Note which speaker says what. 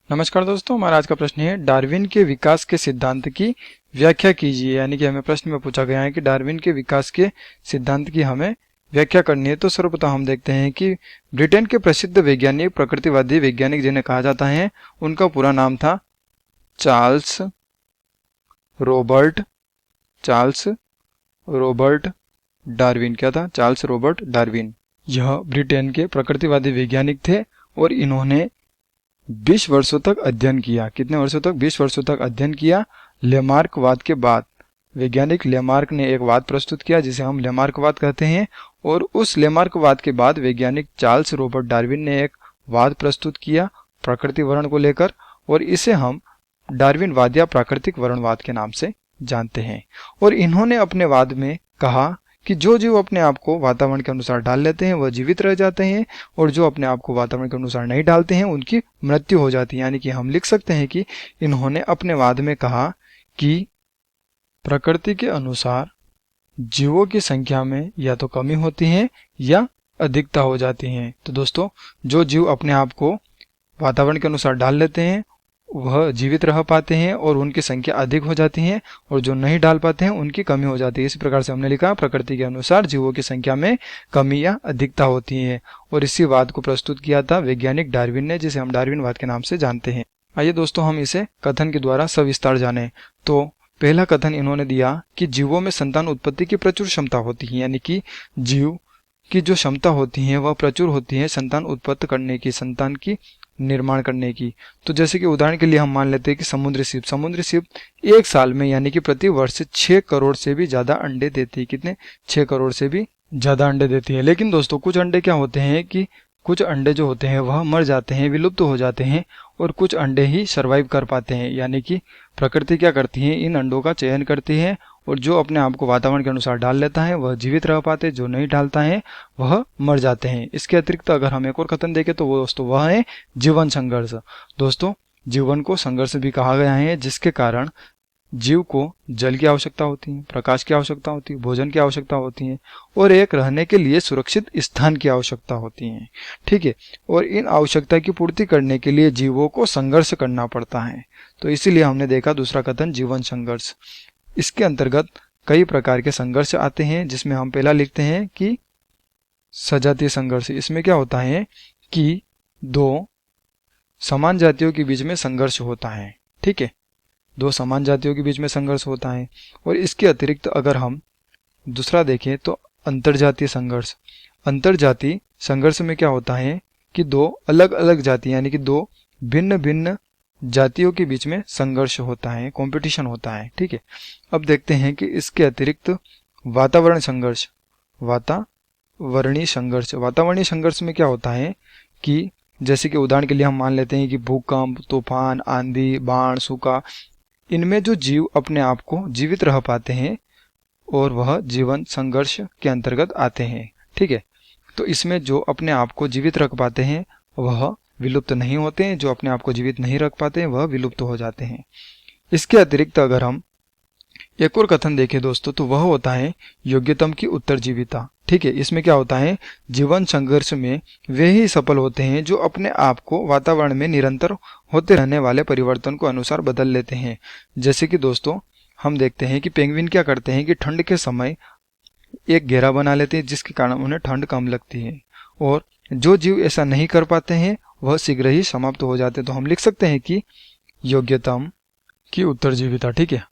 Speaker 1: नमस्कार दोस्तों, हमारा आज का प्रश्न है डार्विन के विकास के सिद्धांत की व्याख्या कीजिए। यानी कि हमें प्रश्न में पूछा गया है कि डार्विन के विकास के सिद्धांत की हमें व्याख्या करनी है। तो सर्वप्रथम हम देखते हैं कि ब्रिटेन के प्रसिद्ध वैज्ञानिक प्रकृतिवादी वैज्ञानिक जिन्हें कहा जाता है उनका पूरा नाम था चार्ल्स रॉबर्ट डार्विन। क्या था? Charles Robert Darwin. यह ब्रिटेन के प्रकृतिवादी वैज्ञानिक थे और इन्होंने 20 वर्षों तक अध्ययन किया। कितने वर्षों तक? 20 वर्षों तक अध्ययन किया। लेमार्कवाद के बाद वैज्ञानिक लेमार्क ने एक वाद प्रस्तुत किया जिसे हम लेमार्कवाद कहते हैं, और उस लेमार्कवाद के बाद वैज्ञानिक चार्ल्स रॉबर्ट डार्विन ने एक वाद प्रस्तुत किया प्रकृति वर्ण को लेकर, और इसे हम डार्विनवाद या प्राकृतिक वर्णवाद के नाम से जानते हैं। और इन्होंने अपने वाद में कहा कि जो जीव अपने आप को वातावरण के अनुसार ढाल लेते हैं वह जीवित रह जाते हैं, और जो अपने आप को वातावरण के अनुसार नहीं ढालते हैं उनकी मृत्यु हो जाती है। यानी कि हम लिख सकते हैं कि इन्होंने अपने वाद में कहा कि प्रकृति के अनुसार जीवों की संख्या में या तो कमी होती है या अधिकता हो जाती है। तो दोस्तों, जो जीव अपने आप को वातावरण के अनुसार ढाल लेते हैं वह जीवित रह पाते हैं और उनकी संख्या अधिक हो जाती है, और जो नहीं डाल पाते हैं उनकी कमी हो जाती है। इसी प्रकार से हमने लिखा प्रकृति के अनुसार जीवों की संख्या में कमी या अधिकता होती है, और इसी वाद को प्रस्तुत किया था वैज्ञानिक डार्विन ने, जिसे हम डार्विनवाद के नाम से जानते हैं। आइए दोस्तों, हम इसे कथन के द्वारा सविस्तार जानें। तो पहला कथन इन्होंने दिया कि जीवों में संतान उत्पत्ति की प्रचुर क्षमता होती है। यानी कि जीव की जो क्षमता होती है वह प्रचुर होती है संतान उत्पत्ति करने की, संतान की निर्माण करने की। तो जैसे कि उदाहरण के लिए हम मान लेते हैं कि समुद्री सीप एक साल में यानी कि प्रति वर्ष 6 करोड़ से भी ज्यादा अंडे देती है। कितने? 6 करोड़ से भी ज्यादा अंडे देती है। लेकिन दोस्तों, कुछ अंडे क्या होते हैं कि कुछ अंडे जो होते हैं वह मर जाते हैं, विलुप्त हो जाते हैं, और कुछ अंडे ही सरवाइव कर पाते हैं। यानी कि प्रकृति क्या करती है, इन अंडों का चयन करती है, और जो अपने आप को वातावरण के अनुसार डाल लेता है वह जीवित रह पाते, जो नहीं डालता है वह मर जाते हैं। इसके अतिरिक्त अगर हम एक और कथन देखें तो वो दोस्तों वह है जीवन संघर्ष। दोस्तों, जीवन को संघर्ष भी कहा गया है, जिसके कारण जीव को जल की आवश्यकता होती है, प्रकाश की आवश्यकता होती है, भोजन की आवश्यकता होती है, और एक रहने के लिए सुरक्षित स्थान की आवश्यकता होती है। ठीक है, और इन आवश्यकता की पूर्ति करने के लिए जीवों को संघर्ष करना पड़ता है। तो इसीलिए हमने देखा दूसरा कथन जीवन संघर्ष। इसके अंतर्गत कई प्रकार के संघर्ष आते हैं, जिसमें हम पहला लिखते हैं कि सजातीय संघर्ष। इसमें क्या होता है कि दो समान जातियों के बीच में संघर्ष होता है। ठीक है, दो समान जातियों के बीच में संघर्ष होता है। और इसके अतिरिक्त अगर हम दूसरा देखें तो अंतरजातीय संघर्ष। अंतरजातीय संघर्ष में क्या होता है कि दो अलग अलग जाति यानी कि दो भिन्न भिन्न जातियों के बीच में संघर्ष होता है, कंपटीशन होता है। ठीक है, अब देखते हैं कि इसके अतिरिक्त वातावरण संघर्ष, वातावरणीय संघर्ष। वातावरणीय संघर्ष में क्या होता है कि जैसे कि उदाहरण के लिए हम मान लेते हैं कि भूकंप, तूफान, आंधी, बाढ़, सूखा, इनमें जो जीव अपने आप को जीवित रह पाते हैं और वह जीवन संघर्ष के अंतर्गत आते हैं। ठीक है, तो इसमें जो अपने आप को जीवित रख पाते हैं वह विलुप्त नहीं होते हैं, जो अपने आप को जीवित नहीं रख पाते हैं वह विलुप्त हो जाते हैं। इसके अतिरिक्त अगर हम एक और कथन देखें दोस्तों तो वह होता है योग्यतम की उत्तरजीविता। ठीक है, इसमें क्या होता है, जीवन संघर्ष में वे ही सफल होते हैं जो अपने आप को वातावरण में निरंतर होते रहने वाले परिवर्तन को अनुसार बदल लेते हैं। जैसे कि दोस्तों, हम देखते हैं कि पेंगुइन क्या करते हैं कि ठंड के समय एक घेरा बना लेते हैं, जिसके कारण उन्हें ठंड कम लगती है, और जो जीव ऐसा नहीं कर पाते हैं वह शीघ्र ही समाप्त हो जाते हैं। तो हम लिख सकते हैं कि योग्यतम की उत्तरजीविता। ठीक है,